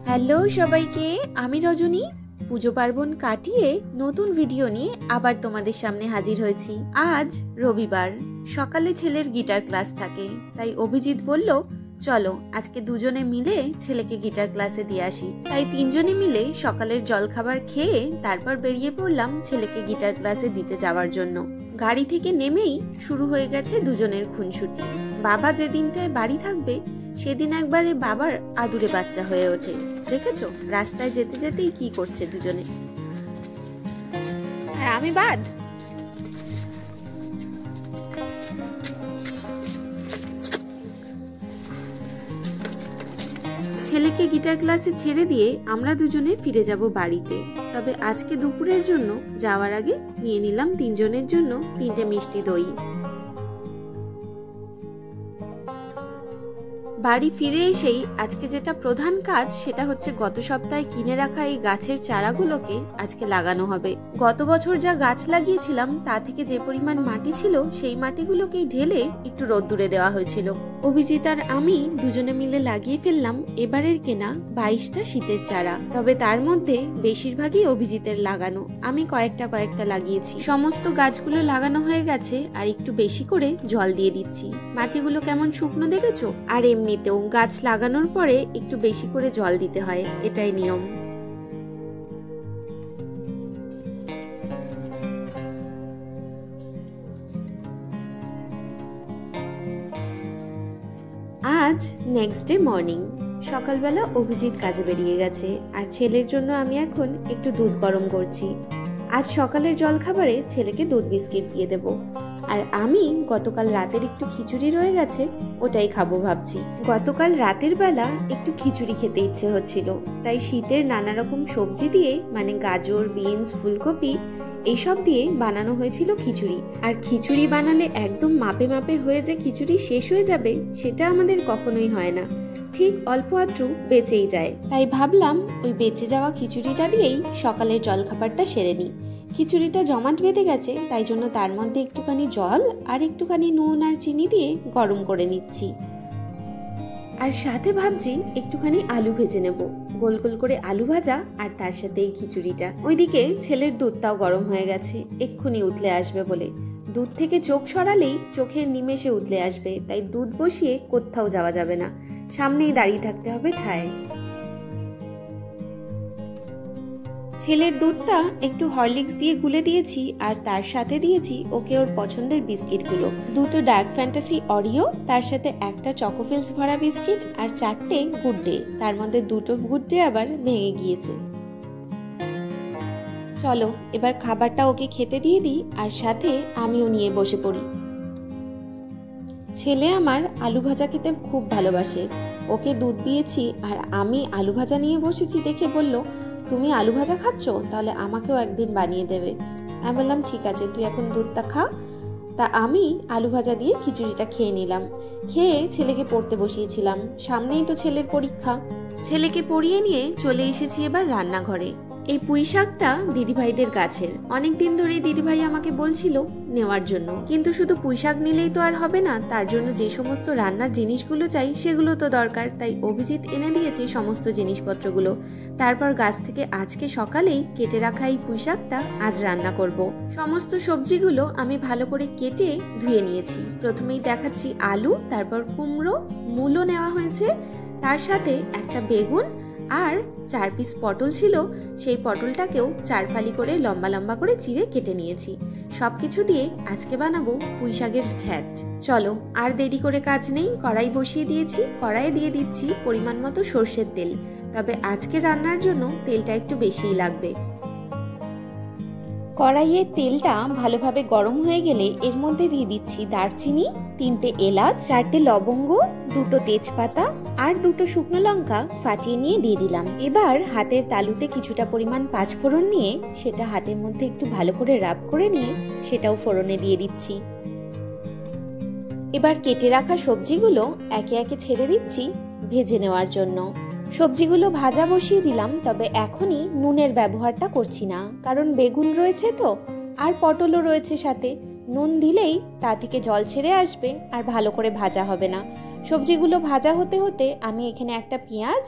Hello সবাইকে, আমি রজনী। পুজো পার্বণ কাটিয়ে নতুন ভিডিও নিয়ে আবার তোমাদের সামনে হাজির হয়েছি। আজ রবিবার, সকালে ছেলের গিটার ক্লাস থাকে, তাই অভিজিৎ বলল চলো আজকে দুজনে মিলে ছেলেকে গিটার ক্লাসে দিয়ে আসি। তাই তিনজনে মিলে সকালের জলখাবার খেয়ে তারপর বেরিয়ে পড়লাম ছেলেকে গিটার ক্লাসে দিতে যাওয়ার জন্য। গাড়ি থেকে নেমেই শুরু হয়ে গেছে দুজনের খুনসুটি। বাবা যে দিনটায় বাড়ি থাকবে সেদিন একবারে বাবার আদুরে বাচ্চা হয়ে ওঠে। দেখেছো রাস্তায় যেতে যেতেই কি করছে দুজনে। আর আমি বাদ। ছেলেকে গিটার ক্লাসে ছেড়ে দিয়ে আমরা দুজনে ফিরে যাব বাড়িতে। তবে আজকে দুপুরের জন্য যাওয়ার আগে নিয়ে নিলাম তিনজনের জন্য 3টে মিষ্টি দই। বাড়ি ফিরে এসেই আজকে যেটা প্রধান কাজ সেটা হচ্ছে গত সপ্তাহে কিনে রাখা এই গাছের চারাগুলোকে আজকে লাগানো হবে। গত বছর যা গাছ লাগিয়েছিলাম তা থেকে যে পরিমাণ মাটি ছিল সেই মাটিগুলোকেই ঢেলে একটু রোদ্দুরে দেওয়া হয়েছিল। অভিজিৎ আর আমি দুজনে মিলে লাগিয়ে ফেললাম এবারের কেনা 22টা শীতের চারা। তবে তার মধ্যে বেশিরভাগই অভিজিতের লাগানো, আমি কয়েকটা লাগিয়েছি। সমস্ত গাছগুলো লাগানো হয়ে গেছে আর একটু বেশি করে জল দিয়ে দিচ্ছি। মাটিগুলো কেমন শুকনো দেখেছো? আর এমনিতেও গাছ লাগানোর পরে একটু বেশি করে জল দিতে হয়, এটাই নিয়ম। আজ নেক্সট ডে মর্নিং, সকালবেলা অভিজিৎ কাজে বেরিয়ে গেছে আর ছেলের জন্য আমি এখন একটু দুধ গরম করছি। আজ সকালের জলখাবারে ছেলেকে দুধ বিস্কিট দিয়ে দেব। আর আমি গতকাল রাতের একটু খিচুড়ি রয়ে গেছে, ওটাই খাবো ভাবছি। গতকাল রাতের বেলা একটু খিচুড়ি খেতে ইচ্ছে হচ্ছিল, তাই শীতের নানা রকম সবজি দিয়ে মানে গাজর, বিনস, ফুলকপি এইসব দিয়ে বানানো হয়েছিল খিচুড়ি। আর খিচুড়ি বানালে একদম মাপে মাপে হয়ে যে খিচুড়ি শেষ হয়ে যাবে সেটা আমাদের কখনোই হয় না, ঠিক অল্প আদ্রু বেঁচেই যায়। তাই ভাবলাম ওই বেঁচে যাওয়া খিচুড়িটা দিয়েই সকালের জলখাবারটা সেরে নিই। খিচুড়িটা জমাট বেঁধে গেছে, তাই জন্য তার মধ্যে একটুখানি জল আর একটুখানি নুন আর চিনি দিয়ে গরম করে নিচ্ছি। আর সাথে ভাবছি একটুখানি আলু ভেজে নেব, গোল গোল করে আলু ভাজা, আর তার সাথে এই খিচুড়িটা। ওইদিকে ছেলের দুধটাও গরম হয়ে গেছে, এক্ষুনি উতলে আসবে বলে। দুধ থেকে চোখ সরালেই চোখের নিমেষে উতলে আসবে, তাই দুধ বসিয়ে কোথাও যাওয়া যাবে না, সামনেই দাঁড়িয়ে থাকতে হবে ঠায়। ছেলের দুধটা একটু হরলিক্স দিয়ে গুলে দিয়েছি আর তার সাথে দিয়েছি ওকে ওর পছন্দের বিস্কিটগুলো। 2টো ডার্ক ফ্যান্টাসি অরিও, তার সাথে একটা চকোফিলস ভরা বিস্কিট আর 4টে গুড ডে, তার মধ্যে 2টো গুড ডে আবার ভেঙে গিয়েছে। চলো এবার খাবারটা ওকে খেতে দিয়ে দিই আর সাথে আমিও নিয়ে বসে পড়ি। ছেলে আমার আলু ভাজা খেতে খুব ভালোবাসে, ওকে দুধ দিয়েছি আর আমি আলু ভাজা নিয়ে বসেছি দেখে বলল তুমি আলু ভাজা খাচ্ছ, তাহলে আমাকেও একদিন বানিয়ে দেবে। আমি বললাম ঠিক আছে, তুই এখন দুধটা খা। তা আমি আলু ভাজা দিয়ে খিচুড়িটা খেয়ে নিলাম। খেয়ে ছেলেকে পড়তে বসিয়েছিলাম, সামনেই তো ছেলের পরীক্ষা। ছেলেকে পড়িয়ে নিয়ে চলে এসেছি এবার রান্নাঘরে। এই পুঁই শাকটা দিদিভাইদের গাছের, অনেকদিন ধরেই দিদিভাই আমাকে বলছিল নেওয়ার জন্য, কিন্তু শুধু পুঁই শাক নিলেই তো আর হবে না, তার জন্য যে সমস্ত রান্নার জিনিসগুলো চাই সেগুলো তো দরকার। তাই অভিজিৎ এনে দিয়েছে সমস্ত জিনিসপত্রগুলো। তারপর গাছ থেকে আজকে সকালেই কেটে রাখা এই পুঁই শাকটা আজ রান্না করব। সমস্ত সবজিগুলো আমি ভালো করে কেটে ধুয়ে নিয়েছি। প্রথমেই দেখাচ্ছি আলু, তারপর কুমড়ো, মূলো নেওয়া হয়েছে, তার সাথে একটা বেগুন আর 4 পিস পটল ছিল, সেই পটলটাকেও 4 ফালি করে লম্বা লম্বা করে চিড়ে কেটে নিয়েছি। সবকিছু দিয়ে আজকে বানাবো পুঁই শাকের ঘ্যাট। চলো আর দেরি করে কাজ নেই, কড়াই বসিয়ে দিয়েছি। কড়াইয়ে দিয়ে দিচ্ছি পরিমাণ মতো সর্ষের তেল, তবে আজকে রান্নার জন্য তেলটা একটু বেশিই লাগবে। কড়াইয়ে তেলটা ভালোভাবে গরম হয়ে গেলে এর মধ্যে দিয়ে দিচ্ছি দারচিনি, 3টে এলাচ, 4টে লবঙ্গ, 2টো তেজপাতা আর 2টো শুকনো লঙ্কা ফাটিয়ে নিয়ে দিয়ে দিলাম। এবার হাতের তালুতে কিছুটা পরিমাণ পাঁচফোড়ন নিয়ে সেটা হাতের মধ্যে একটু ভালো করে রাব করে নিয়ে সেটাও ফোড়নে দিয়ে দিচ্ছি। এবার কেটে রাখা সবজিগুলো একে একে ছেড়ে দিচ্ছি ভেজে নেওয়ার জন্য। সবজিগুলো ভাজা বসিয়ে দিলাম, তবে এখনই নুনের ব্যবহারটা করছি না, কারণ বেগুন রয়েছে তো আর পটলও রয়েছে সাথে। নুন দিলেই তা থেকে জল ছেড়ে আসবে আর ভালো করে ভাজা হবে না। সবজিগুলো ভাজা হতে হতে আমি এখানে একটা পেঁয়াজ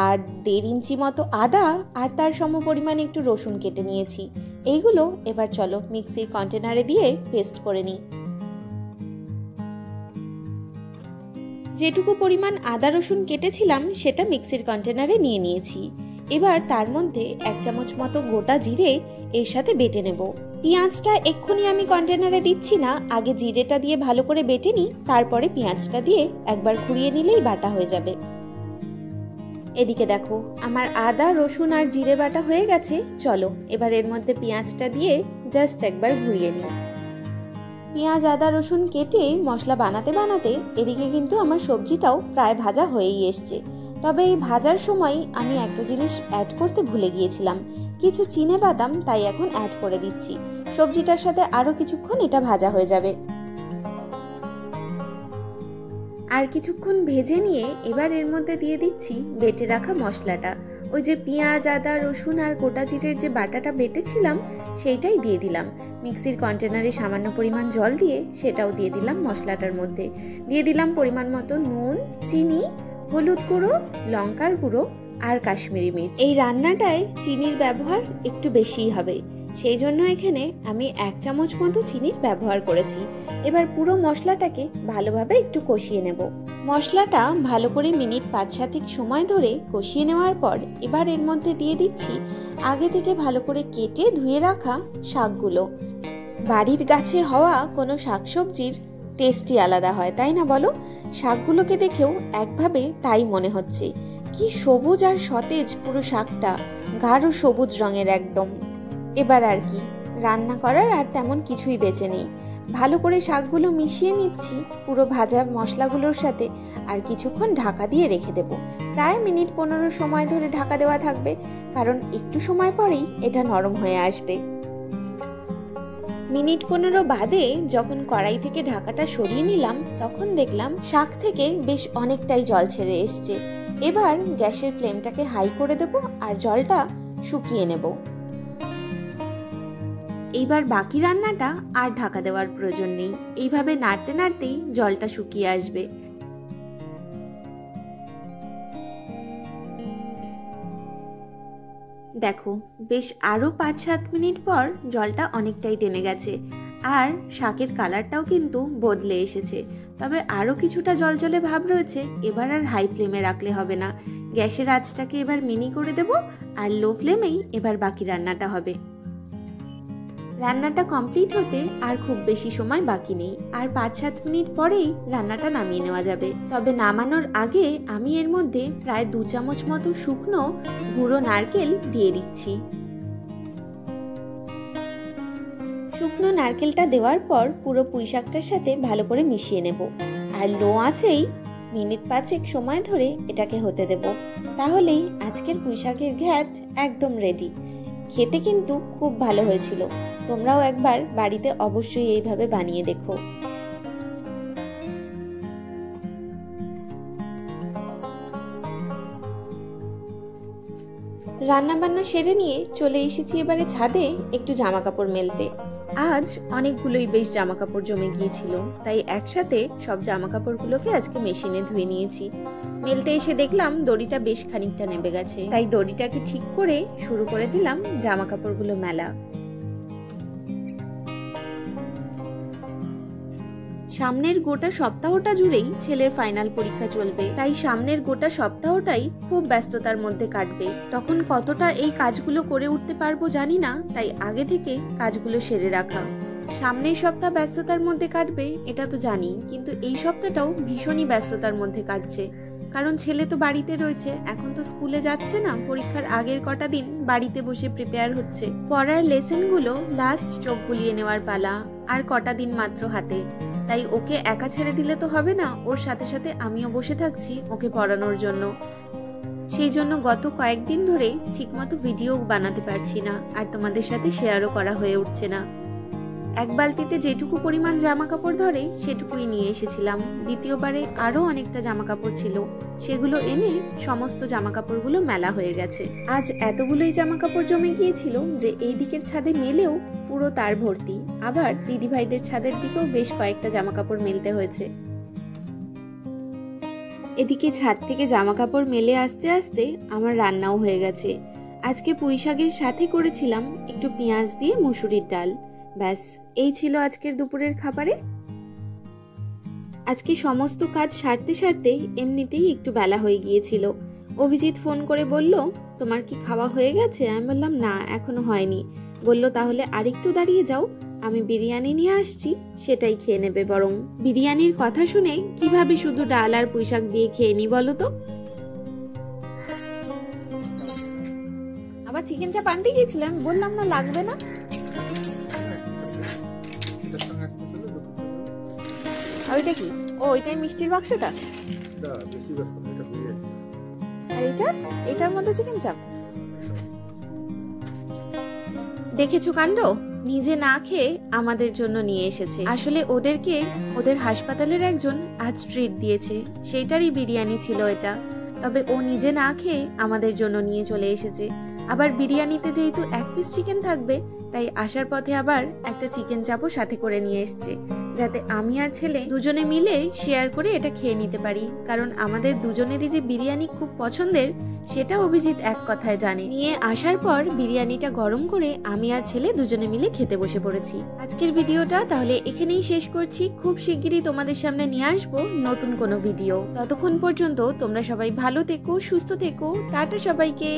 আর 1.5 ইঞ্চি মতো আদা আর তার সমপরিমাণে একটু রসুন কেটে নিয়েছি। এইগুলো এবার চলো মিক্সির কন্টেনারে দিয়ে পেস্ট করে নিই। যেটুকু পরিমাণ আদা রসুন কেটেছিলাম সেটা মিক্সির কন্টেনারে নিয়ে নিয়েছি। এবার তার মধ্যে 1 চামচ মতো গোটা জিরে এর সাথে বেটে নেব। পেঁয়াজটা এক্ষুনি আমি কন্টেনারে দিচ্ছি না, আগে জিরেটা দিয়ে ভালো করে বেটে নিই, তারপরে পেঁয়াজটা দিয়ে একবার ঘুরিয়ে নিলেই বাটা হয়ে যাবে। এদিকে দেখো আমার আদা রসুন আর জিরে বাটা হয়ে গেছে। চলো এবার এর মধ্যে পেঁয়াজটা দিয়ে জাস্ট একবার ঘুরিয়ে নিই। পেঁয়াজ আদা রসুন কেটে মশলা বানাতে বানাতে এদিকে কিন্তু আমার সবজিটাও প্রায় ভাজা হয়েই এসছে। তবে এই ভাজার সময় আমি একটা জিনিস অ্যাড করতে ভুলে গিয়েছিলাম, কিছু চিনে বাদাম, তাই এখন অ্যাড করে দিচ্ছি। সবজিটার সাথে আরও কিছুক্ষণ এটা ভাজা হয়ে যাবে। আর কিছুক্ষণ ভেজে নিয়ে এবার এর মধ্যে দিয়ে দিচ্ছি বেটে রাখা মশলাটা। ওই যে পেঁয়াজ আদা রসুন আর গোটা জিরের যে বাটাটা বেটেছিলাম সেইটাই দিয়ে দিলাম। মিক্সির কন্টেনারে সামান্য পরিমাণ জল দিয়ে সেটাও দিয়ে দিলাম মশলাটার মধ্যে। দিয়ে দিলাম পরিমাণ মতো নুন, চিনি, হলুদ গুঁড়ো, লঙ্কার গুঁড়ো আর কাশ্মীরি মির্চ। এই রান্নাটায় চিনির ব্যবহার একটু বেশিই হবে, সেই জন্য এখানে আমি 1 চামচ মতো চিনির ব্যবহার করেছি। এবার পুরো মশলাটাকে ভালোভাবে একটু কষিয়ে নেব। মশলাটা ভালো করে মিনিট 5-7 সময় ধরে কষিয়ে নেওয়ার পর এবার এর মধ্যে দিয়ে দিচ্ছি আগে থেকে ভালো করে কেটে ধুয়ে রাখা শাকগুলো। বাড়ির গাছে হওয়া কোনো শাকসবজির টেস্টই আলাদা হয়, তাই না বলো? শাকগুলোকে দেখেও একভাবে তাই মনে হচ্ছে। কি সবুজ আর সতেজ পুরো শাকটা, গাঢ় সবুজ রঙের একদম। এবার আর কি রান্না করার আর তেমন কিছুই বেঁচে নেই। ভালো করে শাকগুলো মিশিয়ে নিচ্ছি পুরো ভাজা মশলাগুলোর সাথে, আর কিছুক্ষণ ঢাকা দিয়ে রেখে দেব। প্রায় মিনিট 15 সময় ধরে ঢাকা দেওয়া থাকবে, কারণ একটু সময় পরেই এটা নরম হয়ে আসবে। মিনিট 15 বাদে যখন কড়াই থেকে ঢাকাটা সরিয়ে নিলাম তখন দেখলাম শাক থেকে বেশ অনেকটাই জল ছেড়ে এসছে। এবার গ্যাসের ফ্লেমটাকে হাই করে দেব আর জলটা শুকিয়ে নেব। এইবার বাকি রান্নাটা আর ঢাকা দেওয়ার প্রয়োজন নেই, এইভাবে নাড়তে নাড়তেই জলটা শুকিয়ে আসবে। দেখো বেশ আরও 5-7 মিনিট পর জলটা অনেকটাই টেনে গেছে আর শাকের কালারটাও কিন্তু বদলে এসেছে। তবে আরও কিছুটা জলজলে ভাব রয়েছে। এবার আর হাই ফ্লেমে রাখলে হবে না, গ্যাসের আঁচটাকে এবার মিনি করে দেব আর লো ফ্লেমেই এবার বাকি রান্নাটা হবে। রান্নাটা কমপ্লিট হতে আর খুব বেশি সময় বাকি নেই, আর 5-7 মিনিট পরেই রান্নাটা নামিয়ে নেওয়া যাবে। তবে নামানোর আগে আমি এর মধ্যে প্রায় 2 চামচ মতো শুকনো গুঁড়ো নারকেল দিয়ে দিচ্ছি। শুকনো নারকেলটা দেওয়ার পর পুরো পুঁইশাকটার সাথে ভালো করে মিশিয়ে নেব আর লো আঁচেই মিনিট 5 সময় ধরে এটাকে হতে দেব। তাহলেই আজকের পুঁইশাকের ঘ্যাট একদম রেডি। খেতে কিন্তু খুব ভালো হয়েছিল, তোমরাও একবার বাড়িতে অবশ্যই এইভাবে বানিয়ে দেখো। রান্না বান্না সেরে নিয়ে চলে এসেছি এবারে ছাদে একটু জামা কাপড় মেলতে। আজ অনেকগুলোই বেশ জামা কাপড় জমে গিয়েছিল, তাই একসাথে সব জামা কাপড়গুলোকে আজকে মেশিনে ধুয়ে নিয়েছি। মেলতে এসে দেখলাম দড়িটা বেশ খানিকটা নেমে গেছে, তাই দড়িটাকে ঠিক করে শুরু করে দিলাম জামা কাপড়গুলো মেলা। সামনের গোটা সপ্তাহটা জুড়েই ছেলের ফাইনাল পরীক্ষা চলবে, তাই সামনের গোটা সপ্তাহটাই খুব ব্যস্ততার মধ্যে কাটবে। তখন কতটা এই কাজগুলো করে উঠতে পারবো জানি না, তাই আগে থেকে কাজগুলো সেরে রাখা। সামনের সপ্তাহ ব্যস্ততার মধ্যে কাটবে এটা তো জানি, কিন্তু এই সপ্তাহটাও ভীষণই ব্যস্ততার মধ্যে কাটছে, কারণ ছেলে তো বাড়িতে রয়েছে, এখন তো স্কুলে যাচ্ছে না। পরীক্ষার আগের কটা দিন বাড়িতে বসে প্রিপেয়ার হচ্ছে। পড়ার লেসনগুলো লাস্ট চোখ বুলিয়ে নেওয়ার পালা, আর কটা দিন মাত্র হাতে। তাই ওকে একা ছেড়ে দিলে তো হবে না, ওর সাথে সাথে আমিও বসে থাকছি ওকে পড়ানোর জন্য। সেই জন্য গত কয়েকদিন ধরে ঠিকমতো ভিডিও বানাতে পারছি না, আর তোমাদের সাথে শেয়ারও করা হয়ে উঠছে না। এক বালতিতে যেটুকু পরিমাণ জামা কাপড় ধরে সেটুকুই নিয়ে এসেছিলাম। দ্বিতীয়বারে আরও অনেকটা জামা কাপড় ছিল, সেগুলো এনে সমস্ত জামা কাপড়গুলো মেলা হয়ে গেছে। আজ এতগুলোই জামা কাপড় জমে গিয়েছিল যে এই দিকের ছাদে মেলেও পুরো তার ভর্তি। আবার দিদিভাইদের ছাদের দিকেও বেশ কয়েকটা জামা কাপড় মেলতে হয়েছে। এদিকে ছাদ থেকে জামা কাপড় মেলে আসতে আসতে আমার রান্নাও হয়ে গেছে। আজকে পুঁই শাকের সাথে করেছিলাম একটু পেঁয়াজ দিয়ে মুসুরির ডাল। ব্যাস, এই ছিল আজকের দুপুরের খাবারে। আজকে সমস্ত কাজ সারতে সারতে এমনিতেই একটু বেলা হয়ে গিয়েছিল। অভিজিৎ ফোন করে বলল, তোমার কি খাওয়া হয়ে গেছে? আমি বললাম না, এখনো হয়নি। বলল, তাহলে আরেকটু দাঁড়িয়ে যাও, আমি বিরিয়ানি নিয়ে আসছি, সেটাই খেয়ে নেবে বরং। বিরিয়ানির কথা শুনে কিভাবে শুধু ডাল আর পুঁই শাক দিয়ে খেয়ে নি বলো তো? আবার চিকেন চাপ আনতে গিয়েছিলাম, বললাম না লাগবে না। আর ওইটা কি? ও, ওইটাই মিষ্টির বাক্সটা। আর এটার মধ্যে চিকেন চাপ। দেখেছো কাণ্ড, নিজে না খেয়ে আমাদের জন্য নিয়ে এসেছে। আসলে ওদেরকে ওদের হাসপাতালের একজন আজ ট্রিট দিয়েছে, সেইটারই বিরিয়ানি ছিল এটা। তবে ও নিজে না খেয়ে আমাদের জন্য নিয়ে চলে এসেছে। আবার বিরিয়ানিতে যেহেতু 1 পিস চিকেন থাকবে, তাই আসার পথে আবার একটা চিকেন চাপও সাথে করে নিয়ে এসছে, যাতে আমি আর ছেলে দুজনে মিলে শেয়ার করে এটা খেয়ে নিতে পারি। কারণ আমাদের দুজনেরই যে বিরিয়ানি খুব পছন্দের, সেটা অভিজিৎ এক কথায় জানে। নিয়ে আসার পর বিরিয়ানিটা গরম করে আমি আর ছেলে দুজনে মিলে খেতে বসে পড়েছি। আজকের ভিডিওটা তাহলে এখানেই শেষ করছি। খুব শিগগিরই তোমাদের সামনে নিয়ে আসবো নতুন কোনো ভিডিও। ততক্ষণ পর্যন্ত তোমরা সবাই ভালো থেকো, সুস্থ থেকো। টাটা সবাইকে।